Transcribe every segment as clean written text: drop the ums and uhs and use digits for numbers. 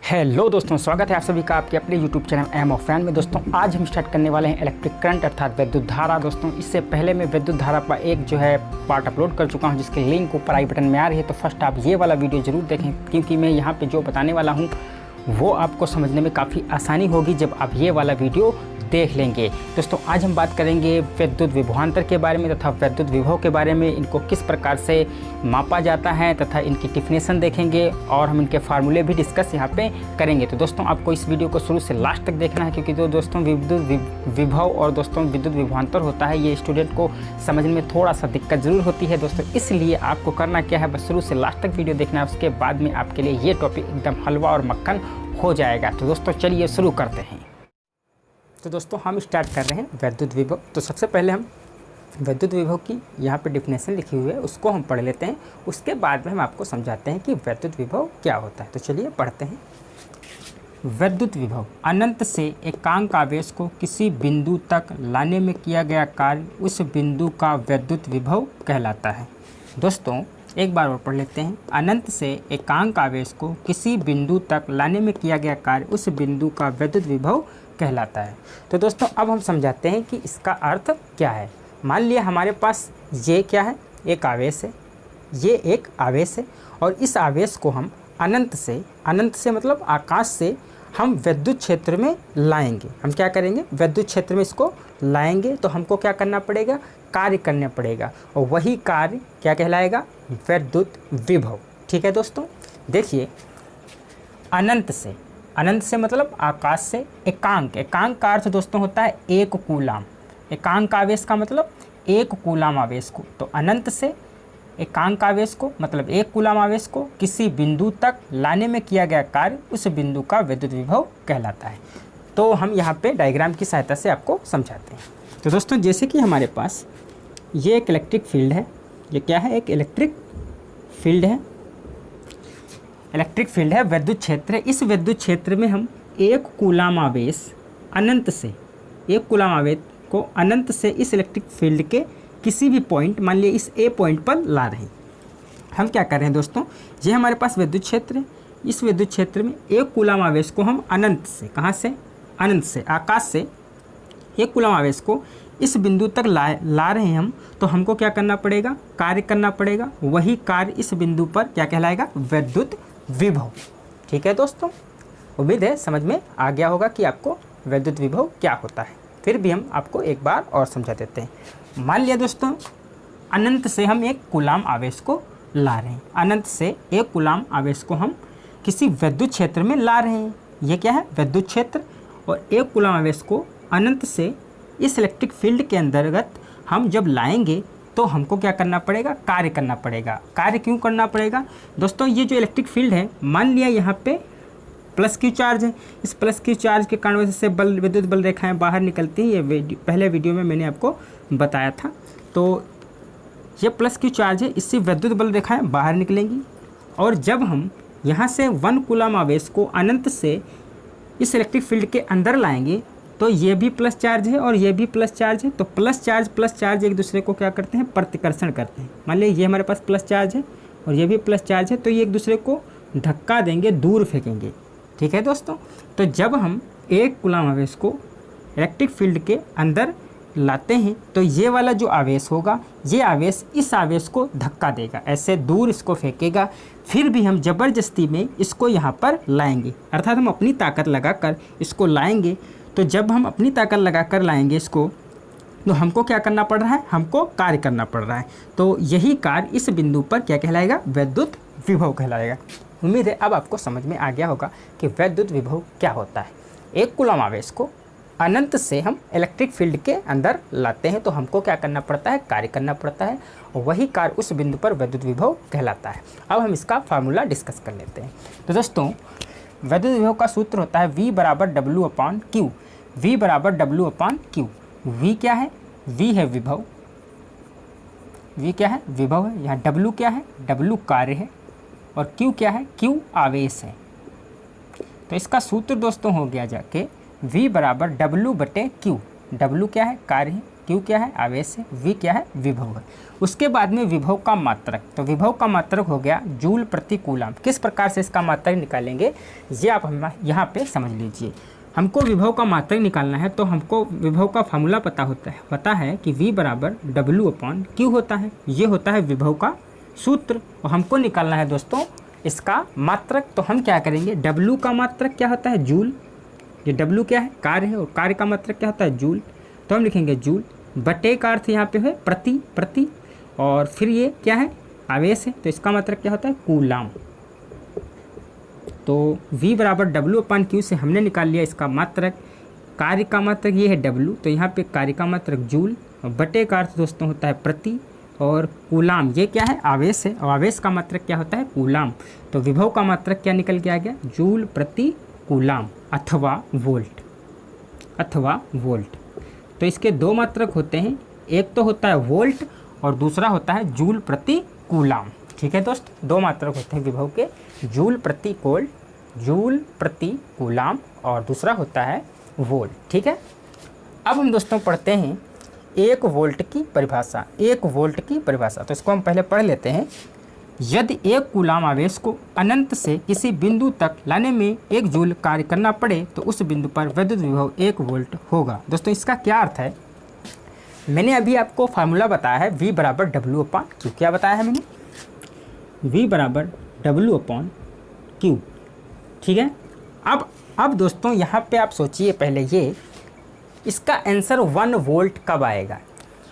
Hello दोस्तों, स्वागत है आप सभी का आपके अपने YouTube channel M of fan में। दोस्तों आज हम स्टार्ट करने वाले हैं इलेक्ट्रिक करंट अर्थात विद्युत धारा। दोस्तों इससे पहले मैं विद्युत धारा पर एक जो है पार्ट अपलोड कर चुका हूं, जिसकी लिंक ऊपर आई बटन में आ रही है। तो फर्स्ट आप ये वाला वीडियो ज़रूर देखें, क्योंकि मैं यहाँ पर जो बताने वाला हूँ वो आपको समझने में काफ़ी आसानी होगी जब आप ये वाला वीडियो देख लेंगे। दोस्तों आज हम बात करेंगे विद्युत विभवांतर के बारे में तथा विद्युत विभव के बारे में, इनको किस प्रकार से मापा जाता है तथा इनकी डेफिनेशन देखेंगे और हम इनके फार्मूले भी डिस्कस यहाँ पे करेंगे। तो दोस्तों आपको इस वीडियो को शुरू से लास्ट तक देखना है, क्योंकि दोस्तों विद्युत विभव और दोस्तों विद्युत विभवांतर होता है, ये स्टूडेंट को समझने में थोड़ा सा दिक्कत ज़रूर होती है दोस्तों। इसलिए आपको करना क्या है, बस शुरू से लास्ट तक वीडियो देखना है, उसके बाद में आपके लिए ये टॉपिक एकदम हलवा और मक्खन हो जाएगा। तो दोस्तों चलिए शुरू करते हैं। तो दोस्तों हम स्टार्ट कर रहे हैं विद्युत विभव। तो सबसे पहले हम विद्युत विभव की यहाँ पे डेफिनेशन लिखी हुई है उसको हम पढ़ लेते हैं, उसके बाद में हम आपको समझाते हैं कि विद्युत विभव क्या होता है। तो चलिए पढ़ते हैं। विद्युत विभव अनंत से एकांक आवेश को किसी बिंदु तक लाने में किया गया कार्य उस बिंदु का विद्युत विभव कहलाता है। दोस्तों एक बार और पढ़ लेते हैं। अनंत से एकांक आवेश को किसी बिंदु तक लाने में किया गया कार्य उस बिंदु का विद्युत विभव कहलाता है। तो दोस्तों अब हम समझाते हैं कि इसका अर्थ क्या है। मान लिया हमारे पास ये क्या है, एक आवेश है, ये एक आवेश है और इस आवेश को हम अनंत से मतलब आकाश से हम विद्युत क्षेत्र में लाएंगे। हम क्या करेंगे, विद्युत क्षेत्र में इसको लाएंगे। तो हमको क्या करना पड़ेगा, कार्य करना पड़ेगा, और वही कार्य क्या कहलाएगा, विद्युत विभव। ठीक है दोस्तों, देखिए अनंत से मतलब आकाश से, एकांक का अर्थ दोस्तों होता है एक कूलाम। एकांक आवेश का मतलब एक कूलाम आवेश को। तो अनंत से एकांक आवेश को मतलब एक कूलाम आवेश को किसी बिंदु तक लाने में किया गया कार्य उस बिंदु का विद्युत विभव कहलाता है। तो हम यहाँ पे डायग्राम की सहायता से आपको समझाते हैं। तो दोस्तों जैसे कि हमारे पास ये एक इलेक्ट्रिक फील्ड है, ये क्या है, एक इलेक्ट्रिक फील्ड है, इलेक्ट्रिक फील्ड है, विद्युत क्षेत्र है। इस विद्युत क्षेत्र में हम एक कूलाम आवेश अनंत से, एक कूलाम आवेश को अनंत से इस इलेक्ट्रिक फील्ड के किसी भी पॉइंट, मान लिया इस ए पॉइंट पर ला रहे हैं। हम क्या कर रहे हैं दोस्तों, ये हमारे पास विद्युत क्षेत्र है, इस विद्युत क्षेत्र में एक कूलाम आवेश को हम अनंत से, कहाँ से, अनंत से, आकाश से एक कूलाम आवेश को इस बिंदु तक ला रहे हैं हम। तो हमको क्या करना पड़ेगा, कार्य करना पड़ेगा, वही कार्य इस बिंदु पर क्या कहलाएगा, विद्युत विभव। ठीक है दोस्तों, उम्मीद है समझ में आ गया होगा कि आपको विद्युत विभव क्या होता है। फिर भी हम आपको एक बार और समझा देते हैं। मान लिया दोस्तों अनंत से हम एक कूलाम आवेश को ला रहे हैं, अनंत से एक कूलाम आवेश को हम किसी विद्युत क्षेत्र में ला रहे हैं। ये क्या है, विद्युत क्षेत्र। और एक कूलाम आवेश को अनंत से इस इलेक्ट्रिक फील्ड के अंतर्गत हम जब लाएंगे तो हमको क्या करना पड़ेगा, कार्य करना पड़ेगा। कार्य क्यों करना पड़ेगा दोस्तों, ये जो इलेक्ट्रिक फील्ड है, मान लिया यहाँ पे प्लस क्यू चार्ज है, इस प्लस क्यू चार्ज के कारण वजह से बल, विद्युत बल रेखाएं बाहर निकलती हैं। ये पहले वीडियो में मैंने आपको बताया था। तो ये प्लस क्यू चार्ज है, इससे विद्युत बल रेखाएं बाहर निकलेंगी। और जब हम यहाँ से 1 कूलाम आवेश को अनंत से इस इलेक्ट्रिक फील्ड के अंदर लाएंगे तो ये भी प्लस चार्ज है और ये भी प्लस चार्ज है। तो प्लस चार्ज एक दूसरे को क्या करते हैं, प्रतिकर्षण करते हैं। मान लीजिए ये हमारे पास प्लस चार्ज है और ये भी प्लस चार्ज है, तो ये एक दूसरे को धक्का देंगे, दूर फेंकेंगे। ठीक है दोस्तों, तो जब हम एक कूलाम आवेश को इलेक्ट्रिक फील्ड के अंदर लाते हैं तो ये वाला जो आवेश होगा, ये आवेश इस आवेश को धक्का देगा, ऐसे दूर इसको फेंकेगा। फिर भी हम ज़बरदस्ती में इसको यहाँ पर लाएंगे, अर्थात हम अपनी ताकत लगाकर इसको लाएंगे। तो जब हम अपनी ताकत लगाकर लाएंगे इसको, तो हमको क्या करना पड़ रहा है, हमको कार्य करना पड़ रहा है। तो यही कार्य इस बिंदु पर क्या कहलाएगा, विद्युत विभव कहलाएगा। उम्मीद है अब आपको समझ में आ गया होगा कि विद्युत विभव क्या होता है। एक कूलाम आवेश को अनंत से हम इलेक्ट्रिक फील्ड के अंदर लाते हैं तो हमको क्या करना पड़ता है, कार्य करना पड़ता है, और वही कार्य उस बिंदु पर विद्युत विभव कहलाता है। अब हम इसका फार्मूला डिस्कस कर लेते हैं। तो दोस्तों विद्युत विभव का सूत्र होता है V बराबर W/Q। V बराबर W/Q। V क्या है, V है विभव, V क्या है, विभव है। यहाँ W क्या है, W कार्य है, और Q क्या है, Q आवेश है। तो इसका सूत्र दोस्तों हो गया जाके V बराबर W/Q। W क्या है, कार्य है, Q क्या है, आवेश है, V क्या है, विभव है। उसके बाद में विभव का मात्रक, तो विभव का मात्रक हो गया जूल प्रति कूलाम। किस प्रकार से इसका मात्रक निकालेंगे ये आप हम यहाँ पे समझ लीजिए। हमको विभव का मात्रक निकालना है तो हमको विभव का फार्मूला पता है कि V बराबर W/Q होता है। ये होता है विभव का सूत्र और हमको निकालना है दोस्तों इसका मात्रक। तो हम क्या करेंगे, W का मात्रक क्या होता है, जूल। ये W क्या है, कार्य है, और कार्य का मात्रक क्या होता है, जूल। तो हम लिखेंगे जूल, बटे का अर्थ यहाँ पे है प्रति, और फिर ये क्या है, आवेश है, तो इसका मात्रक क्या होता है, कूलाम। तो V बराबर W/Q से हमने निकाल लिया इसका मात्रक। कार्य का मात्रक ये है W, तो यहाँ पे कार्य का मात्रक जूल, और बटे का अर्थ दोस्तों होता है प्रति, और कूलाम ये क्या है, आवेश है, और आवेश का मात्रक क्या होता है, कूलाम। तो विभव का मात्रक क्या निकल के आ गया, जूल प्रति कूलाम अथवा वोल्ट। तो इसके दो मात्रक होते हैं, एक तो होता है वोल्ट और दूसरा होता है जूल प्रति कूलाम। ठीक है दोस्त, दो मात्रक होते हैं विभव के, जूल प्रति कूलाम और दूसरा होता है वोल्ट। ठीक है, अब हम दोस्तों पढ़ते हैं 1 वोल्ट की परिभाषा। 1 वोल्ट की परिभाषा तो इसको हम पहले पढ़ लेते हैं। यदि 1 कूलाम आवेश को अनंत से किसी बिंदु तक लाने में 1 जूल कार्य करना पड़े तो उस बिंदु पर विद्युत विभव 1 वोल्ट होगा। दोस्तों इसका क्या अर्थ है, मैंने अभी आपको फार्मूला बताया है V बराबर W/Q। क्या बताया है मैंने, V बराबर W/Q। ठीक है, अब दोस्तों यहाँ पे आप सोचिए पहले, ये इसका आंसर 1 वोल्ट कब आएगा।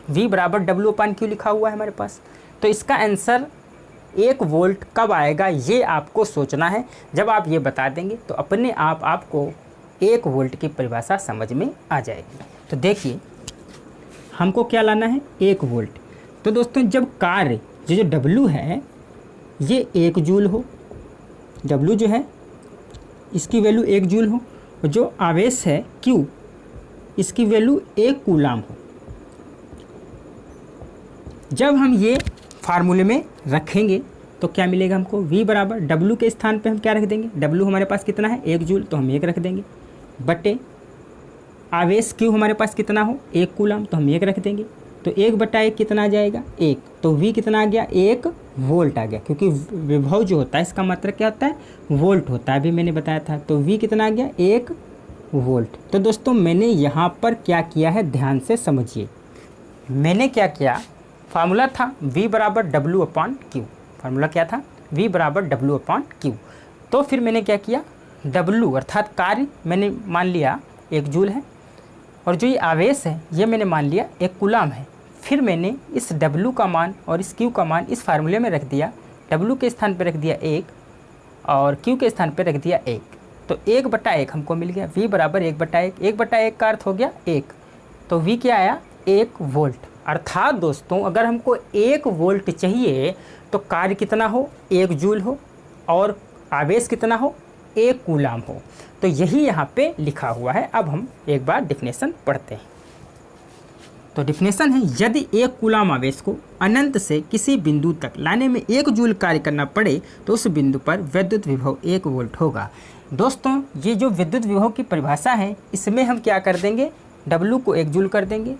V बराबर W/Q लिखा हुआ है हमारे पास, तो इसका आंसर 1 वोल्ट कब आएगा ये आपको सोचना है। जब आप ये बता देंगे तो अपने आप आपको 1 वोल्ट की परिभाषा समझ में आ जाएगी। तो देखिए हमको क्या लाना है, 1 वोल्ट। तो दोस्तों जब कार्य जो W है ये 1 जूल हो, W जो है इसकी वैल्यू 1 जूल हो, और जो आवेश है Q इसकी वैल्यू 1 कूलाम हो। जब हम ये फार्मूले में रखेंगे तो क्या मिलेगा हमको, V बराबर W के स्थान पे हम क्या रख देंगे, W हमारे पास कितना है 1 जूल, तो हम 1 रख देंगे, बटे आवेश Q हमारे पास कितना हो 1 कूलाम, तो हम 1 रख देंगे। तो 1/1 कितना आ जाएगा, 1। तो V कितना आ गया, 1 वोल्ट आ गया, क्योंकि विभव जो होता है इसका मात्रक क्या होता है, वोल्ट होता है, अभी मैंने बताया था। तो V कितना आ गया, 1 वोल्ट। तो दोस्तों मैंने यहाँ पर क्या किया है, ध्यान से समझिए। मैंने क्या किया, फार्मूला था V बराबर W/Q। फार्मूला क्या था, V बराबर W/Q। तो फिर मैंने क्या किया, W अर्थात कार्य मैंने मान लिया 1 जूल है, और जो ये आवेश है ये मैंने मान लिया 1 कूलाम है। फिर मैंने इस W का मान और इस Q का मान इस फार्मूले में रख दिया। W के स्थान पर रख दिया 1 और Q के स्थान पर रख दिया 1। तो 1/1 हमको मिल गया, V बराबर 1/1। 1/1 का अर्थ हो गया 1, तो V क्या आया, 1 वोल्ट। अर्थात दोस्तों अगर हमको 1 वोल्ट चाहिए तो कार्य कितना हो, 1 जूल हो, और आवेश कितना हो, 1 कूलाम हो। तो यही यहाँ पे लिखा हुआ है। अब हम एक बार डिफिनेशन पढ़ते हैं। तो डिफिनेशन है, यदि 1 कूलाम आवेश को अनंत से किसी बिंदु तक लाने में 1 जूल कार्य करना पड़े तो उस बिंदु पर विद्युत विभव 1 वोल्ट होगा। दोस्तों ये जो विद्युत विभव की परिभाषा है इसमें हम क्या कर देंगे, W को 1 जूल कर देंगे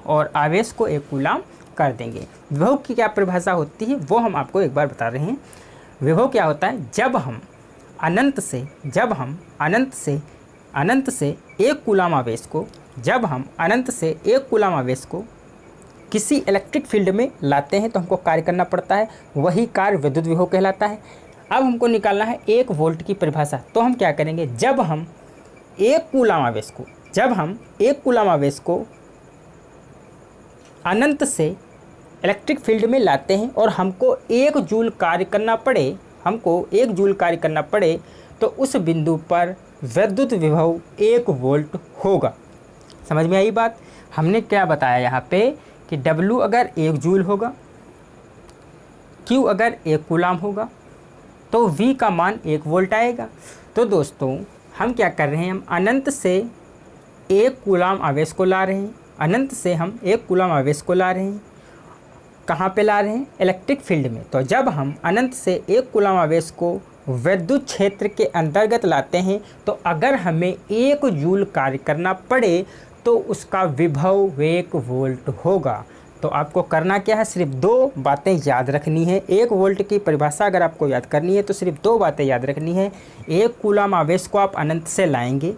और आवेश को 1 कूलाम कर देंगे। विभव की क्या परिभाषा होती है वो हम आपको एक बार बता रहे हैं। विभव क्या होता है, जब हम अनंत से 1 कूलाम आवेश को किसी इलेक्ट्रिक फील्ड में लाते हैं तो हमको कार्य करना पड़ता है, वही कार्य विद्युत विभव कहलाता है। अब हमको निकालना है 1 वोल्ट की परिभाषा। तो हम क्या करेंगे, जब हम 1 कूलाम आवेश को अनंत से इलेक्ट्रिक फील्ड में लाते हैं और हमको 1 जूल कार्य करना पड़े तो उस बिंदु पर विद्युत विभव 1 वोल्ट होगा। समझ में आई बात। हमने क्या बताया यहाँ पे कि W अगर 1 जूल होगा, Q अगर 1 कूलाम होगा तो V का मान 1 वोल्ट आएगा। तो दोस्तों हम क्या कर रहे हैं, हम अनंत से 1 कूलाम आवेश को ला रहे हैं। कहाँ पे ला रहे हैं, इलेक्ट्रिक फील्ड में। तो जब हम अनंत से 1 कूलाम आवेश को विद्युत क्षेत्र के अंतर्गत लाते हैं तो अगर हमें 1 जूल कार्य करना पड़े तो उसका विभव 1 वोल्ट होगा। तो आपको करना क्या है, सिर्फ 2 बातें याद रखनी है। 1 वोल्ट की परिभाषा अगर आपको याद करनी है तो सिर्फ 2 बातें याद रखनी है। 1 कूलम आवेश को आप अनंत से लाएंगे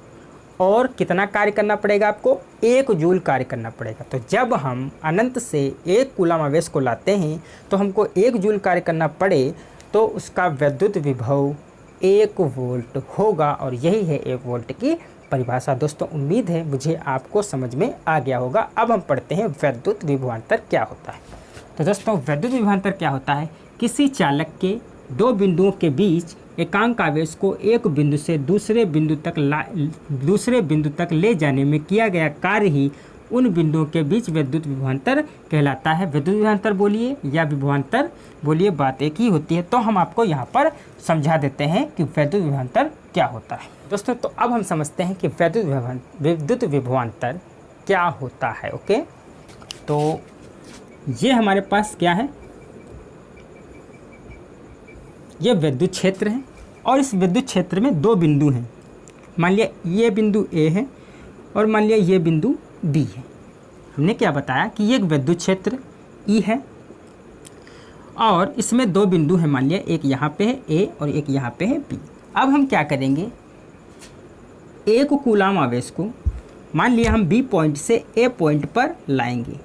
और कितना कार्य करना पड़ेगा आपको, 1 जूल कार्य करना पड़ेगा। तो जब हम अनंत से 1 कूलम आवेश को लाते हैं तो हमको 1 जूल कार्य करना पड़े तो उसका विद्युत विभव 1 वोल्ट होगा, और यही है 1 वोल्ट की परिभाषा। दोस्तों उम्मीद है मुझे आपको समझ में आ गया होगा। अब हम पढ़ते हैं विद्युत विभवांतर क्या होता है। तो दोस्तों विद्युत विभवांतर क्या होता है, किसी चालक के 2 बिंदुओं के बीच एकांक आवेश को एक बिंदु से दूसरे बिंदु तक ले जाने में किया गया कार्य ही उन बिंदुओं के बीच विद्युत विभवांतर कहलाता है। विद्युत विभवांतर बोलिए या विभवांतर बोलिए, बात एक ही होती है। तो हम आपको यहाँ पर समझा देते हैं कि विद्युत विभवांतर क्या होता है। दोस्तों तो अब हम समझते हैं कि विद्युत विभवांतर क्या होता है। ओके, तो ये हमारे पास क्या है, ये विद्युत क्षेत्र है और इस विद्युत क्षेत्र में 2 बिंदु हैं। मान लिया ये बिंदु ए है और मान लिया ये बिंदु बी है। हमने क्या बताया कि ये एक विद्युत क्षेत्र ई है और इसमें 2 बिंदु हैं। मान लिया एक यहाँ पे है ए और एक यहाँ पे है बी। अब हम क्या करेंगे, 1 कूलम आवेश को मान लिया हम बी पॉइंट से ए पॉइंट पर लाएंगे।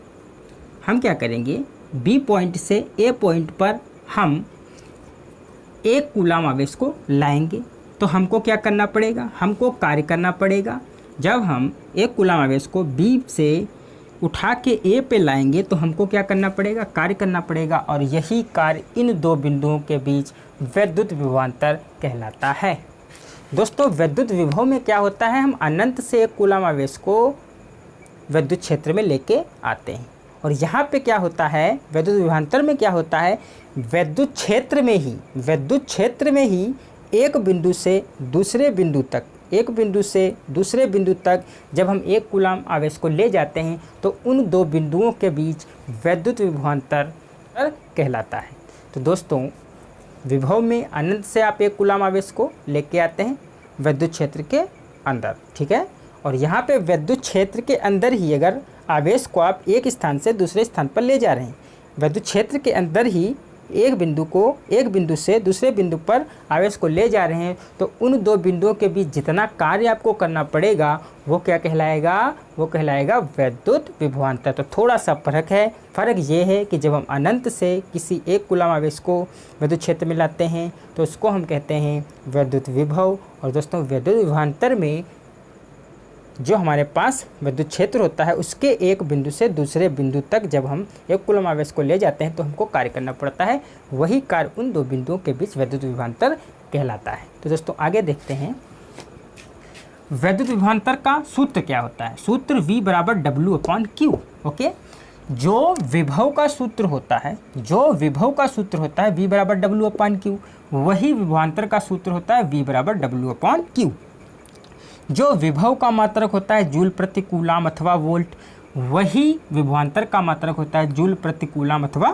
हम क्या करेंगे, बी पॉइंट से ए पॉइंट पर हम 1 कूलम आवेश को लाएंगे। तो हमको क्या करना पड़ेगा, हमको कार्य करना पड़ेगा। जब हम 1 कूलम आवेश को बी से उठा के ए पे लाएंगे तो हमको क्या करना पड़ेगा, कार्य करना पड़ेगा, और यही कार्य इन 2 बिंदुओं के बीच विद्युत विभवांतर कहलाता है। दोस्तों विद्युत विभव में क्या होता है, हम अनंत से 1 कूलम आवेश को विद्युत क्षेत्र में लेके आते हैं, और यहाँ पे क्या होता है, विद्युत विभवांतर में क्या होता है, विद्युत क्षेत्र में ही एक बिंदु से दूसरे बिंदु तक जब हम 1 कूलम आवेश को ले जाते हैं तो उन 2 बिंदुओं के बीच विद्युत विभवांतर कहलाता है। तो दोस्तों विभव में अनंत से आप 1 कूलम आवेश को लेके आते हैं विद्युत क्षेत्र के अंदर, ठीक है, और यहाँ पे विद्युत क्षेत्र के अंदर ही अगर आवेश को आप एक स्थान से दूसरे स्थान पर ले जा रहे हैं, विद्युत क्षेत्र के अंदर ही एक बिंदु से दूसरे बिंदु पर आवेश को ले जा रहे हैं, तो उन 2 बिंदुओं के बीच जितना कार्य आपको करना पड़ेगा वो क्या कहलाएगा, वो कहलाएगा विद्युत विभवांतर। तो थोड़ा सा फ़र्क ये है कि जब हम अनंत से किसी 1 कूलम आवेश को विद्युत क्षेत्र में लाते हैं तो उसको हम कहते हैं विद्युत विभव। और दोस्तों विद्युत विभवांतर में जो हमारे पास विद्युत क्षेत्र होता है उसके एक बिंदु से दूसरे बिंदु तक जब हम 1 कूलम आवेश को ले जाते हैं तो हमको कार्य करना पड़ता है, वही कार्य उन 2 बिंदुओं के बीच विद्युत विभवांतर कहलाता है। तो दोस्तों आगे देखते हैं विद्युत विभवांतर का सूत्र क्या होता है। सूत्र V = W/Q। ओके, जो विभव का सूत्र होता है V = W/Q, वही विभवांतर का सूत्र होता है V = W/Q। जो विभव का मात्रक होता है जूल प्रति कूलम अथवा वोल्ट, वही विभवांतर का मात्रक होता है जूल प्रति कूलम अथवा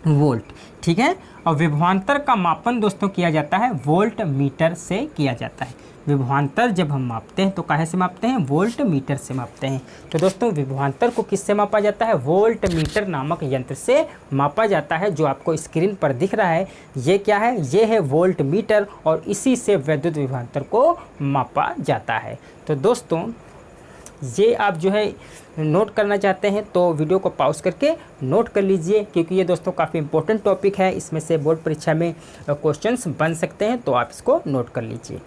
वोल्ट, ठीक है। और विभवांतर का मापन दोस्तों किया जाता है वोल्ट मीटर से किया जाता है। विभवांतर जब हम मापते हैं तो काहे से मापते हैं, वोल्ट मीटर से मापते हैं। तो दोस्तों विभवांतर को किससे मापा जाता है, वोल्ट मीटर नामक यंत्र से मापा जाता है। जो आपको स्क्रीन पर दिख रहा है ये क्या है, ये है वोल्ट मीटर, और इसी से विद्युत विभवांतर को मापा जाता है। तो दोस्तों ये आप जो है नोट करना चाहते हैं तो वीडियो को पॉज करके नोट कर लीजिए, क्योंकि ये दोस्तों काफ़ी इंपॉर्टेंट टॉपिक है। इसमें से बोर्ड परीक्षा में क्वेश्चंस बन सकते हैं, तो आप इसको नोट कर लीजिए।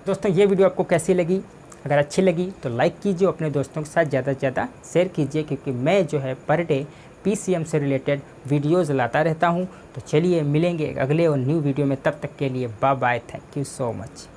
दोस्तों ये वीडियो आपको कैसी लगी, अगर अच्छी लगी तो लाइक कीजिए, अपने दोस्तों के साथ ज़्यादा से ज़्यादा शेयर कीजिए, क्योंकि मैं जो है पर डे PCM से रिलेटेड वीडियोज़ लाता रहता हूं। तो चलिए मिलेंगे अगले और न्यू वीडियो में, तब तक के लिए bye bye, thank you so much.